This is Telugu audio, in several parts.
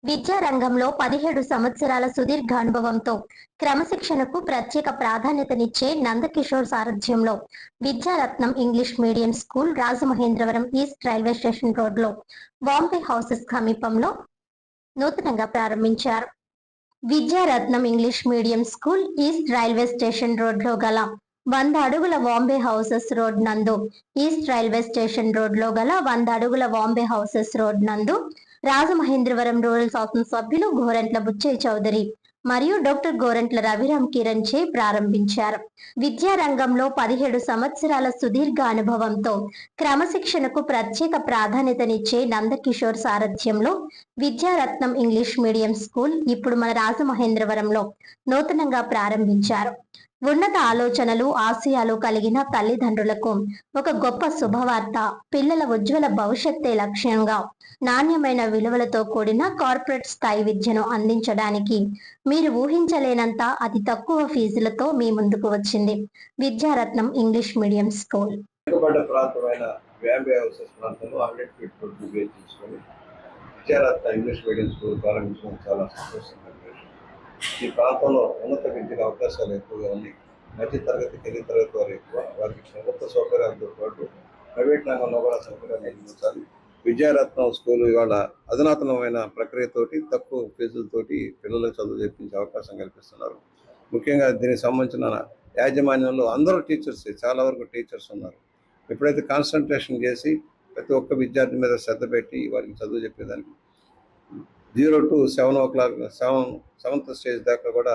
విద్యా రంగంలో 17 సంవత్సరాల సుదీర్ఘ అనుభవంతో క్రమశిక్షణకు ప్రత్యేక ప్రాధాన్యతనిచ్చే నందకిషోర్ సారథ్యంలో Vidyaratnam English medium school Rajamahendravaram east railway station రోడ్లో బాంబే హౌసెస్ సమీపంలో నూతనంగా ప్రారంభించారు. Vidyaratnam English medium school east railway station రోడ్లో గల 100 అడుగుల బాంబే హౌసెస్ రోడ్ నందు ఈస్ట్ రైల్వే స్టేషన్ రోడ్లో గల 100 అడుగుల బాంబే హౌసెస్ రోడ్ నందు రాజమహేంద్రవరం రూరల్ శాసనసభ్యులు గోరంట్ల బుచ్చయ్య చౌదరి మరియు డాక్టర్ గోరంట్ల రవిరామ్ కిరణ్ చే ప్రారంభించారు. విద్యారంగంలో 17 సంవత్సరాల సుదీర్ఘ అనుభవంతో క్రమశిక్షణకు ప్రత్యేక ప్రాధాన్యతనిచ్చే నందకిషోర్ సారథ్యంలో విద్యారత్నం ఇంగ్లీష్ మీడియం స్కూల్ ఇప్పుడు మన రాజమహేంద్రవరంలో నూతనంగా ప్రారంభించారు. ఉన్నత ఆలోచనలు, ఆశయాలు కలిగిన తల్లిదండ్రులకు ఒక గొప్ప శుభవార్త. పిల్లల ఉజ్వల భవిష్యత్తే లక్ష్యంగా నాణ్యమైన విలువలతో కూడిన కార్పొరేట్ స్థాయి విద్యను అందించడానికి మీరు ఊహించలేనంత అతి తక్కువ ఫీజులతో మీ ముందుకు వచ్చింది Vidyaratnam English medium school. Vidyaratna English medium school ప్రారంభించడం చాలా సంతోషంగా. ఈ ప్రాంతంలో ఉన్నత విద్యకు అవకాశాలు ఎక్కువగా ఉన్నాయి. మధ్య తరగతి, కింది తరగతి వారు ఎక్కువ. వారికి ప్రభుత్వ సౌకర్యాలతో పాటు ప్రైవేట్ రంగంలో కూడా సౌకర్యాలు అందించాలి. విద్యారత్నం స్కూల్ ఇవాళ అధునాతనమైన ప్రక్రియతోటి తక్కువ ఫీజులతోటి పిల్లలకు చదువు చెప్పించే అవకాశం కల్పిస్తున్నారు. ముఖ్యంగా దీనికి సంబంధించిన యాజమాన్యంలో అందరూ టీచర్స్, చాలా వరకు టీచర్స్ ఉన్నారు. ఎప్పుడైతే కాన్సన్ట్రేషన్ చేసి ప్రతి ఒక్క విద్యార్థి మీద శ్రద్ధ పెట్టి వారికి చదువు చెప్పేదానికి 0 to 7 o'clock 7th స్టేజ్ దాకా కూడా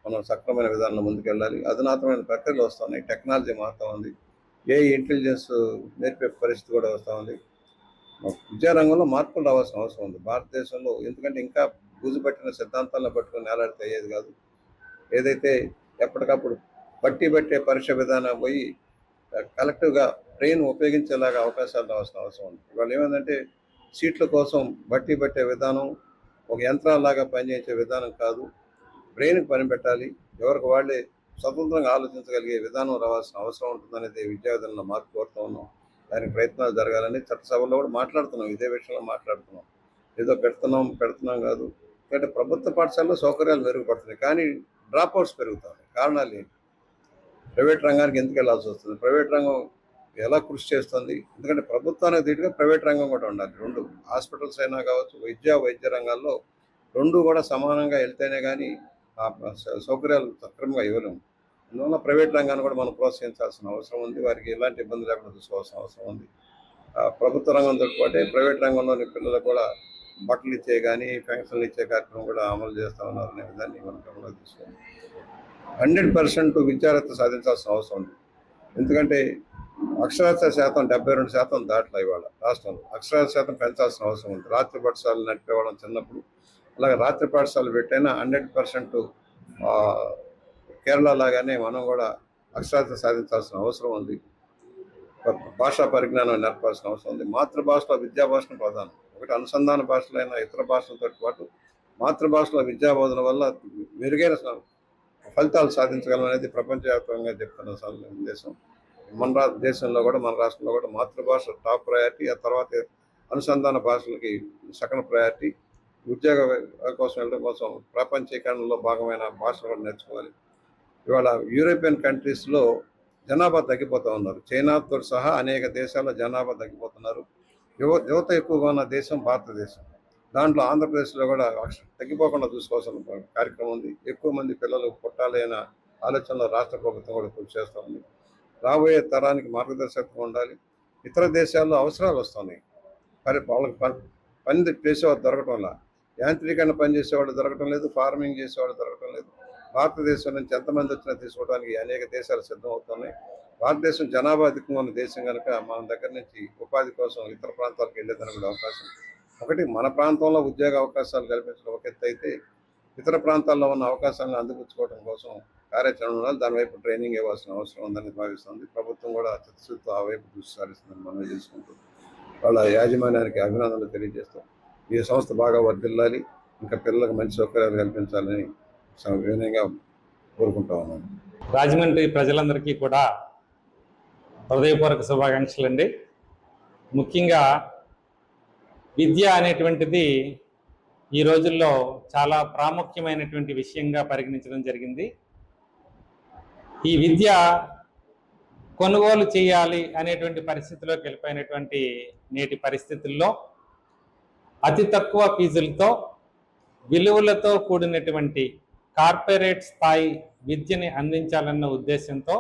మనం సక్రమైన విధానంలో ముందుకెళ్ళాలి. అధునాతనమైన ప్రక్రియలు వస్తున్నాయి. టెక్నాలజీ మారుతూ ఉంది. ఇంటెలిజెన్స్ నేర్పే పరిస్థితి కూడా వస్తూ ఉంది. విద్యారంగంలో మార్పులు రావాల్సిన అవసరం ఉంది భారతదేశంలో. ఎందుకంటే ఇంకా బూజు పట్టిన సిద్ధాంతాలను పట్టుకుని నేలాడితే అయ్యేది కాదు. ఏదైతే ఎప్పటికప్పుడు బట్టి పట్టే పరీక్ష విధానం పోయి కలెక్టివ్గా బ్రెయిన్ ఉపయోగించేలాగా అవకాశాలు రావాల్సిన అవసరం ఉంది. ఇవాళ ఏమైందంటే సీట్ల కోసం బట్టి పట్టే విధానం ఒక యంత్రాలాగా పనిచేసే విధానం కాదు. బ్రెయిన్కి పని పెట్టాలి. ఎవరికి వాళ్ళే స్వతంత్రంగా ఆలోచించగలిగే విధానం రావాల్సిన అవసరం ఉంటుందనేది విద్యార్థులను మార్పు కోరుతూ ఉన్నాం. దానికి ప్రయత్నాలు జరగాలని చట్టసభలో కూడా మాట్లాడుతున్నాం. ఇదే విషయంలో మాట్లాడుతున్నాం. ఏదో పెడుతున్నాం కాదు. ఎందుకంటే ప్రభుత్వ పాఠశాలలో సౌకర్యాలు మెరుగుపడుతున్నాయి, కానీ డ్రాప్అవుట్స్ పెరుగుతాయి. కారణాలు ఏంటి? ప్రైవేట్ రంగానికి ఎందుకు వెళ్ళాల్సి వస్తుంది? ప్రైవేట్ రంగం ఎలా కృషి చేస్తుంది? ఎందుకంటే ప్రభుత్వానికి దీటుగా ప్రైవేట్ రంగం కూడా ఉండాలి. రెండు హాస్పిటల్స్ అయినా కావచ్చు, వైద్య రంగాల్లో రెండు కూడా సమానంగా వెళ్తేనే కానీ ఆ సౌకర్యాలు సక్రమంగా ఇవ్వలేము. అందువల్ల ప్రైవేట్ రంగాన్ని కూడా మనం ప్రోత్సహించాల్సిన అవసరం ఉంది. వారికి ఎలాంటి ఇబ్బంది లేకుండా చూసుకోవాల్సిన అవసరం ఉంది. ప్రభుత్వ రంగంతో పాటే ప్రైవేట్ రంగంలోని పిల్లలకు కూడా బట్టలు ఇచ్చే కానీ పెన్షన్లు ఇచ్చే కార్యక్రమం కూడా అమలు చేస్తూ ఉన్నారు అనే విధాన్ని మనం గమనంలో తీసుకోవాలి. 100% విద్యార్హత సాధించాల్సిన అవసరం ఉంది. ఎందుకంటే అక్షరాస్యత శాతం 72% దాట్లా ఇవాళ రాష్ట్రంలో. అక్షరాస్యత శాతం పెంచాల్సిన అవసరం ఉంది. రాత్రి పాఠశాలలు నడిపేవాళ్ళం చిన్నప్పుడు. అలాగే రాత్రి పాఠశాలలు పెట్టైనా 100% కేరళ లాగానే మనం కూడా అక్షరాస్యత సాధించాల్సిన అవసరం ఉంది. భాషా పరిజ్ఞానం నేర్పాల్సిన అవసరం ఉంది. మాతృభాషలో విద్యాభాషను ప్రధానం. ఒకటి అనుసంధాన భాషలైన ఇతర భాషలతో పాటు మాతృభాషలో విద్యాబోధన వల్ల మెరుగైన ఫలితాలు సాధించగలం అనేది ప్రపంచవ్యాప్తంగా చెప్తున్న సందేశం. మన దేశంలో కూడా, మన రాష్ట్రంలో కూడా మాతృభాష టాప్ ప్రయారిటీ. ఆ తర్వాత అనుసంధాన భాషలకి సెకండ్ ప్రయారిటీ. ఉద్యోగ కోసం వెళ్ళడం కోసం ప్రపంచీకరణలో భాగమైన భాషలు కూడా నేర్చుకోవాలి. ఇవాళ యూరోపియన్ కంట్రీస్లో జనాభా తగ్గిపోతూ ఉన్నారు. చైనాతో సహా అనేక దేశాల్లో జనాభా తగ్గిపోతున్నారు. యువత ఎక్కువగా ఉన్న దేశం భారతదేశం. దాంట్లో ఆంధ్రప్రదేశ్లో కూడా తగ్గిపోకుండా చూసుకోవాల్సిన కార్యక్రమం ఉంది. ఎక్కువ మంది పిల్లలు పుట్టాలి అనే ఆలోచనలో రాష్ట్ర ప్రభుత్వం కూడా కృషి చేస్తూ ఉంది. రాబోయే తరానికి మార్గదర్శకత్వం ఉండాలి. ఇతర దేశాల్లో అవసరాలు వస్తున్నాయి. వాళ్ళకి పని చేసేవాళ్ళు దొరకటంలా, యాంత్రీకరణ పని చేసేవాళ్ళు దొరకటం లేదు, ఫార్మింగ్ చేసేవాళ్ళు దొరకటం లేదు. భారతదేశం నుంచి ఎంతమంది వచ్చినా తీసుకోవడానికి అనేక దేశాలు సిద్ధం అవుతున్నాయి. భారతదేశం జనాభా అధికంగా ఉన్న దేశం కనుక మన దగ్గర నుంచి ఉపాధి కోసం ఇతర ప్రాంతాలకు వెళ్ళేదానికి కూడా అవకాశం. ఒకటి, మన ప్రాంతంలో ఉద్యోగ అవకాశాలు కల్పించడం ఒక ఎత్తు అయితే, ఇతర ప్రాంతాల్లో ఉన్న అవకాశాలను అందిపుచ్చుకోవడం కోసం కార్యాచరణ ఉండాలి. దానివైపు ట్రైనింగ్ ఇవ్వాల్సిన అవసరం ఉందని భావిస్తుంది. ప్రభుత్వం కూడా చిత్తశుద్ధితో ఆ వైపు దృష్టి సారిస్తుందని మనం చేసుకుంటూ వాళ్ళ యాజమాన్యానికి అభినందనలు తెలియజేస్తాం. ఈ సంస్థ బాగా వర్ధిల్లాలి, ఇంకా పిల్లలకు మంచి సౌకర్యాలు కల్పించాలని వినయంగా కోరుకుంటా ఉన్నాను. రాజమండ్రి ప్రజలందరికీ కూడా హృదయపూర్వక శుభాకాంక్షలు అండి. ముఖ్యంగా విద్య అనేటువంటిది ఈ రోజుల్లో చాలా ప్రాముఖ్యమైనటువంటి విషయంగా పరిగణించడం జరిగింది. ఈ విద్య కొనుగోలు చేయాలి అనేటువంటి పరిస్థితిలోకి వెళ్ళిపోయినటువంటి నేటి పరిస్థితుల్లో అతి తక్కువ ఫీజులతో విలువలతో కూడినటువంటి కార్పొరేట్ స్థాయి విద్యని అందించాలన్న ఉద్దేశంతో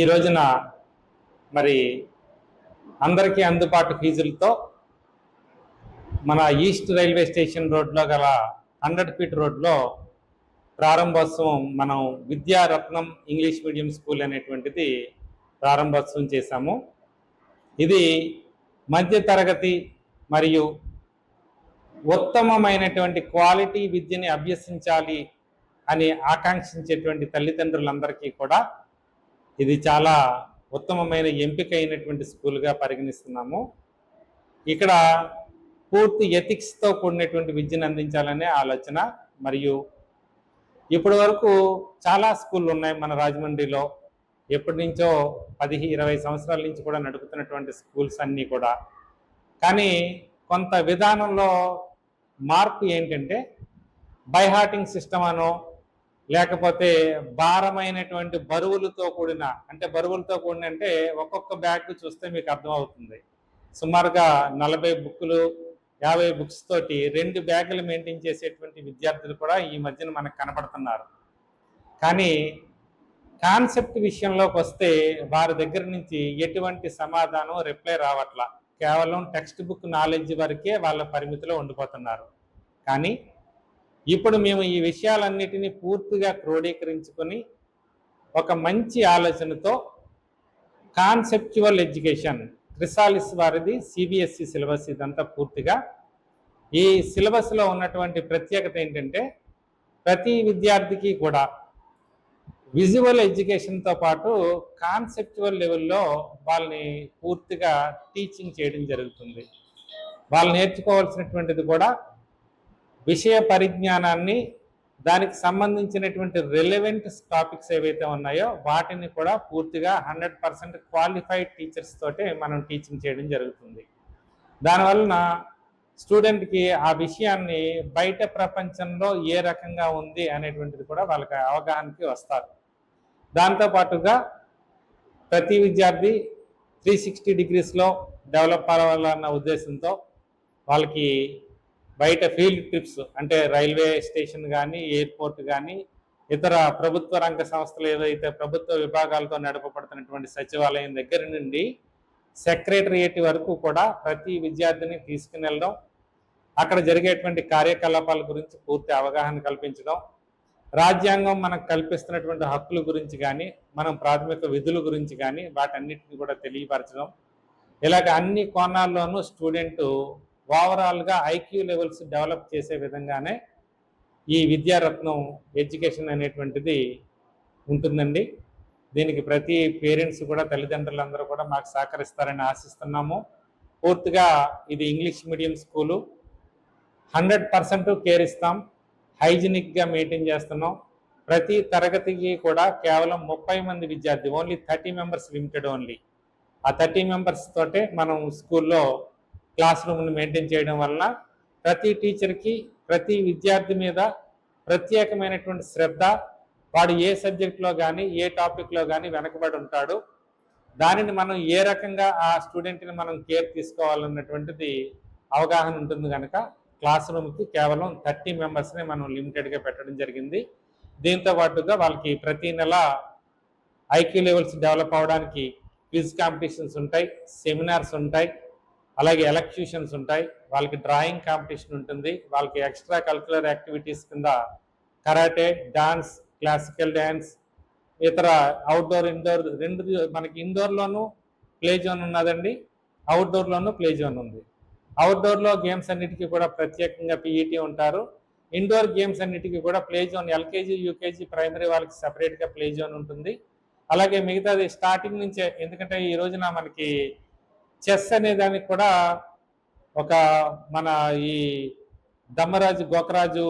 ఈ రోజున మరి అందరికీ అందుబాటు ఫీజులతో మన ఈస్ట్ రైల్వే స్టేషన్ రోడ్లో గల 100 ఫీట్ రోడ్లో ప్రారంభోత్సవం మనం విద్యారత్నం ఇంగ్లీష్ మీడియం స్కూల్ అనేటువంటిది ప్రారంభోత్సవం చేశాము. ఇది మధ్య తరగతి మరియు ఉత్తమమైనటువంటి క్వాలిటీ విద్యని అభ్యసించాలి అని ఆకాంక్షించేటువంటి తల్లిదండ్రులందరికీ కూడా ఇది చాలా ఉత్తమమైన ఎంపిక అయినటువంటి స్కూల్గా పరిగణిస్తున్నాము. ఇక్కడ పూర్తి ఎథిక్స్తో కూడినటువంటి విద్యను అందించాలనే ఆలోచన. మరియు ఇప్పటి వరకు చాలా స్కూళ్ళు ఉన్నాయి మన రాజమండ్రిలో. ఎప్పటి నుంచో 10-20 సంవత్సరాల నుంచి కూడా నడుపుతున్నటువంటి స్కూల్స్ అన్నీ కూడా. కానీ కొంత విధానంలో మార్పు ఏంటంటే బైహార్టింగ్ సిస్టమ్ అనో లేకపోతే భారమైనటువంటి బరువులతో కూడిన, అంటే బరువులతో కూడిన అంటే ఒక్కొక్క బ్యాగ్ చూస్తే మీకు అర్థమవుతుంది. సుమారుగా 40 బుక్కులు 50 బుక్స్ తోటి 2 బ్యాగులు మెయింటైన్ చేసేటువంటి విద్యార్థులు కూడా ఈ మధ్యన మనకు కనపడుతున్నారు. కానీ కాన్సెప్ట్ విషయంలోకి వస్తే వారి దగ్గర నుంచి ఎటువంటి సమాధానం రిప్లై రావట్లా. కేవలం టెక్స్ట్ బుక్ నాలెడ్జ్ వరకే వాళ్ళ పరిమితిలో ఉండిపోతున్నారు. కానీ ఇప్పుడు మేము ఈ విషయాలన్నిటినీ పూర్తిగా క్రోడీకరించుకొని ఒక మంచి ఆలోచనతో కాన్సెప్చువల్ ఎడ్యుకేషన్, క్రిసాలిస్ వారిది సిబిఎస్ఈ సిలబస్, ఇదంతా పూర్తిగా ఈ సిలబస్లో ఉన్నటువంటి ప్రత్యేకత ఏంటంటే ప్రతి విద్యార్థికి కూడా విజువల్ ఎడ్యుకేషన్తో పాటు కాన్సెప్చువల్ లెవెల్లో వాళ్ళని పూర్తిగా టీచింగ్ చేయడం జరుగుతుంది. వాళ్ళు నేర్చుకోవాల్సినటువంటిది కూడా విషయ పరిజ్ఞానాన్ని, దానికి సంబంధించినటువంటి రెలెవెంట్ టాపిక్స్ ఏవైతే ఉన్నాయో వాటిని కూడా పూర్తిగా 100% క్వాలిఫైడ్ టీచర్స్ తోటే మనం టీచింగ్ చేయడం జరుగుతుంది. దానివలన స్టూడెంట్కి ఆ విషయాన్ని బయట ప్రపంచంలో ఏ రకంగా ఉంది అనేటువంటిది కూడా వాళ్ళకి అవగాహనకి వస్తారు. దాంతోపాటుగా ప్రతి విద్యార్థి 360 డిగ్రీస్లో డెవలప్ అవ్వాలన్న ఉద్దేశంతో వాళ్ళకి బయట ఫీల్డ్ ట్రిప్స్, అంటే రైల్వే స్టేషన్ కానీ ఎయిర్పోర్ట్ కానీ ఇతర ప్రభుత్వ రంగ సంస్థలు ఏదైతే ప్రభుత్వ విభాగాలతో నడపబడుతున్నటువంటి సచివాలయం దగ్గర నుండి సెక్రటరియేట్ వరకు కూడా ప్రతి విద్యార్థిని తీసుకుని వెళ్ళడం, అక్కడ జరిగేటువంటి కార్యకలాపాల గురించి పూర్తి అవగాహన కల్పించడం, రాజ్యాంగం మనకు కల్పిస్తున్నటువంటి హక్కుల గురించి కానీ మనం ప్రాథమిక విధుల గురించి కానీ వాటన్నిటిని కూడా తెలియపరచడం, ఇలాగ అన్ని కోణాల్లోనూ స్టూడెంట్ ఓవరాల్గా ఐక్యూ లెవెల్స్ డెవలప్ చేసే విధంగానే ఈ విద్యారత్నం ఎడ్యుకేషన్ అనేటువంటిది ఉంటుందండి. దీనికి ప్రతి పేరెంట్స్ కూడా, తల్లిదండ్రులందరూ కూడా మాకు సహకరిస్తారని ఆశిస్తున్నాము. పూర్తిగా ఇది ఇంగ్లీష్ మీడియం స్కూలు, 100% కేర్ ఇస్తాం, హైజీనిక్గా మెయింటైన్ చేస్తున్నాం. ప్రతి తరగతికి కూడా కేవలం 30 మంది విద్యార్థి, ఓన్లీ 30 మెంబర్స్ లిమిటెడ్ ఓన్లీ. ఆ 30 మెంబర్స్ తోటే మనం స్కూల్లో క్లాస్ రూమ్ని మెయింటైన్ చేయడం వలన ప్రతి టీచర్కి ప్రతి విద్యార్థి మీద ప్రత్యేకమైనటువంటి శ్రద్ధ, వాడు ఏ సబ్జెక్ట్లో కానీ ఏ టాపిక్లో కానీ వెనకబడి ఉంటాడు, దానిని మనం ఏ రకంగా ఆ స్టూడెంట్ని మనం కేర్ తీసుకోవాలన్నటువంటిది అవగాహన ఉంటుంది. కనుక క్లాస్ రూమ్కి కేవలం 30 మెంబర్స్ని మనం లిమిటెడ్గా పెట్టడం జరిగింది. దీంతో పాటుగా వాళ్ళకి ప్రతి నెల ఐక్యూ లెవెల్స్ డెవలప్ అవడానికి క్విజ్ కాంపిటీషన్స్ ఉంటాయి, సెమినార్స్ ఉంటాయి, అలాగే ఎలక్యూషన్స్ ఉంటాయి, వాళ్ళకి డ్రాయింగ్ కాంపిటీషన్ ఉంటుంది, వాళ్ళకి ఎక్స్ట్రా కరిక్యులర్ యాక్టివిటీస్ కింద కరాటే, డాన్స్, క్లాసికల్ డ్యాన్స్, ఇతర అవుట్డోర్ ఇండోర్ రెండు, మనకి ఇండోర్లోనూ ప్లే జోన్ ఉన్నదండి, అవుట్డోర్లోనూ ప్లే జోన్ ఉంది. అవుట్డోర్లో గేమ్స్ అన్నిటికీ కూడా ప్రత్యేకంగా పీఈటీ ఉంటారు. ఇండోర్ గేమ్స్ అన్నిటికీ కూడా play zone, LKG UKG primary వాళ్ళకి సపరేట్గా ప్లే జోన్ ఉంటుంది. అలాగే మిగతాది స్టార్టింగ్ నుంచే, ఎందుకంటే ఈ రోజున మనకి చెస్ అనే దానికి కూడా ఒక మన ఈ దమ్మరాజు గోకరాజు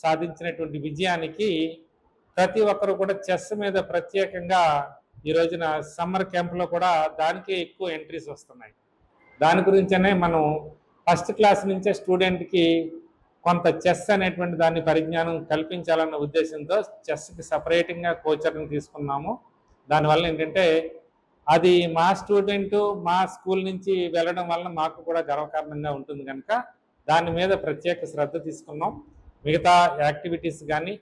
సాధించినటువంటి విజయానికి ప్రతి ఒక్కరు కూడా చెస్ మీద ప్రత్యేకంగా ఈ రోజున సమ్మర్ క్యాంప్లో కూడా దానికే ఎక్కువ ఎంట్రీస్ వస్తున్నాయి. దాని గురించనే మనం ఫస్ట్ క్లాస్ నుంచే స్టూడెంట్కి కొంత చెస్ అనేటువంటి దాన్ని పరిజ్ఞానం కల్పించాలన్న ఉద్దేశంతో చెస్కి సపరేటింగ్గా కోచర్ని తీసుకున్నాము. దానివల్ల ఏంటంటే అది మా స్టూడెంట్ మా స్కూల్ నుంచి వెళ్ళడం వల్ల మాకు కూడా గర్వకారణంగా ఉంటుంది కనుక దాని మీద ప్రత్యేక శ్రద్ధ తీసుకున్నాం. మిగతా యాక్టివిటీస్ కానీ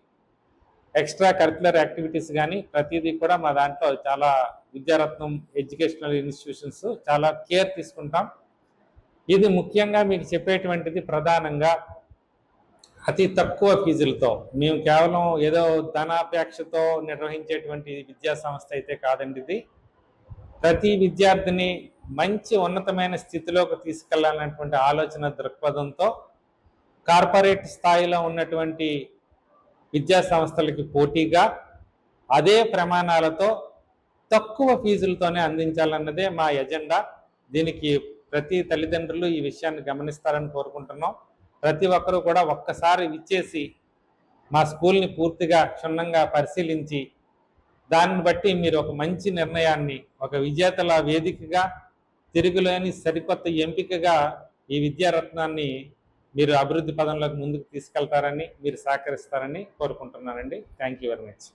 ఎక్స్ట్రా కరిక్యులర్ యాక్టివిటీస్ కానీ ప్రతిదీ కూడా మా దాంట్లో చాలా విద్యారత్నం ఎడ్యుకేషనల్ ఇన్స్టిట్యూషన్స్ చాలా కేర్ తీసుకుంటాం. ఇది ముఖ్యంగా మీకు చెప్పేటువంటిది ప్రధానంగా అతి తక్కువ ఫీజులతో, మేము కేవలం ఏదో ధనాపేక్షతో నిర్వహించేటువంటి విద్యా సంస్థ అయితే కాదండి. ఇది ప్రతి విద్యార్థిని మంచి ఉన్నతమైన స్థితిలోకి తీసుకెళ్లాలనేటువంటి ఆలోచన దృక్పథంతో కార్పొరేట్ స్థాయిలో ఉన్నటువంటి విద్యా సంస్థలకి పోటీగా అదే ప్రమాణాలతో తక్కువ ఫీజులతోనే అందించాలన్నదే మా ఎజెండా. దీనికి ప్రతి తల్లిదండ్రులు ఈ విషయాన్ని గమనిస్తారని కోరుకుంటున్నాం. ప్రతి ఒక్కరూ కూడా ఒక్కసారి విచ్చేసి మా స్కూల్ని పూర్తిగా క్షుణ్ణంగా పరిశీలించి దాన్ని బట్టి మీరు ఒక మంచి నిర్ణయాన్ని, ఒక విజేతల వేదికగా, తిరుగులేని సరికొత్త ఎంపికగా ఈ విద్యారత్నాన్ని మీరు అభివృద్ధి పదంలోకి ముందుకు తీసుకెళ్తారని, మీరు సహకరిస్తారని కోరుకుంటున్నానండి. Thank you very much.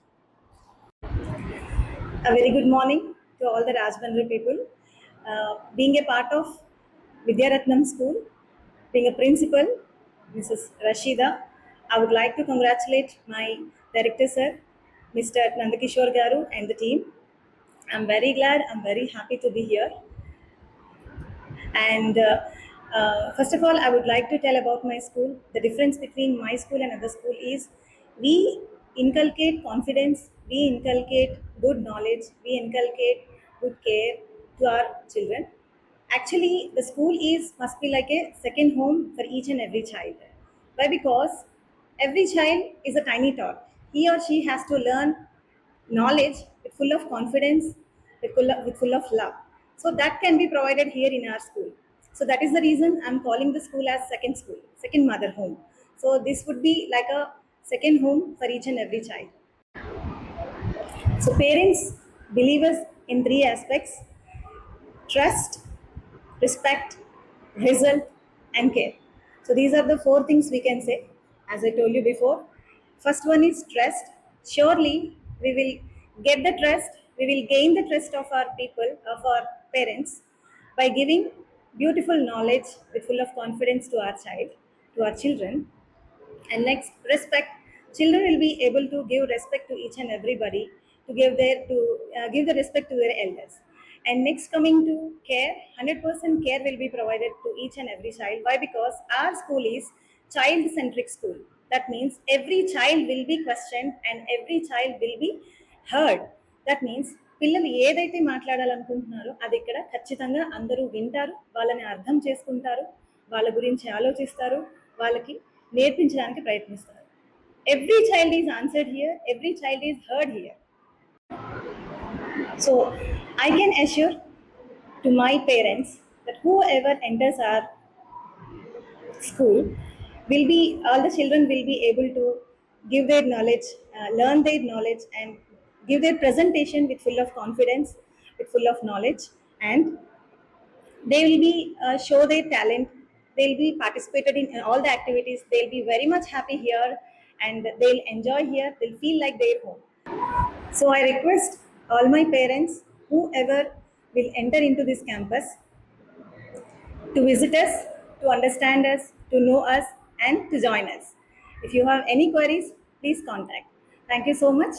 A very good morning to all the Rajmandri people. Being a part of Vidyaratnam School, being a principal, Mrs. Rashida, I would like to congratulate my director sir, Mr. Nandakishore Garu and the team. I'm very glad, I'm very happy to be here. And first of all, I would like to tell about my school. The difference between my school and other school is we inculcate confidence, we inculcate good knowledge, we inculcate good care to our children. Actually, the school must be like a second home for each and every child. Why? Because every child is a tiny tot. He or she has to learn knowledge with full of confidence, with full of love. So that can be provided here in our school. So that is the reason I'm calling the school as second school, second mother home. So this would be like a second home for each and every child. So parents believe us in three aspects: trust, respect, result, and care. So these are the four things we can say, as I told you before. First one is trust. Surely we will get the trust, we will gain the trust of our people, of our parents, by giving beautiful knowledge with full of confidence to our child, to our children. And next, respect. Children will be able to give respect to each and everybody, to give the respect to their elders. And next, coming to care, 100% care will be provided to each and every child. Why? Because our school is child-centric school. That means every child will be questioned and every child will be heard. That means పిల్లలు ఏదైతే మాట్లాడాలనుకుంటున్నారో అది ఇక్కడ ఖచ్చితంగా అందరూ వింటారు, వాళ్ళని అర్థం చేసుకుంటారు, వాళ్ళ గురించి ఆలోచిస్తారు, వాళ్ళకి నేర్పించడానికి ప్రయత్నిస్తారు. Every child is answered here, every child is heard here. So I can assure to my parents that whoever enters our school all the children will be able to give their knowledge, learn their knowledge, and give their presentation with full of confidence, with full of knowledge, and they will be show their talent. They'll be participated in all the activities. They'll be very much happy here, and they'll enjoy here. They'll feel like their home. So I request all my parents, whoever will enter into this campus, to visit us, to understand us, to know us, and to join us. If you have any queries, please contact. Thank you so much.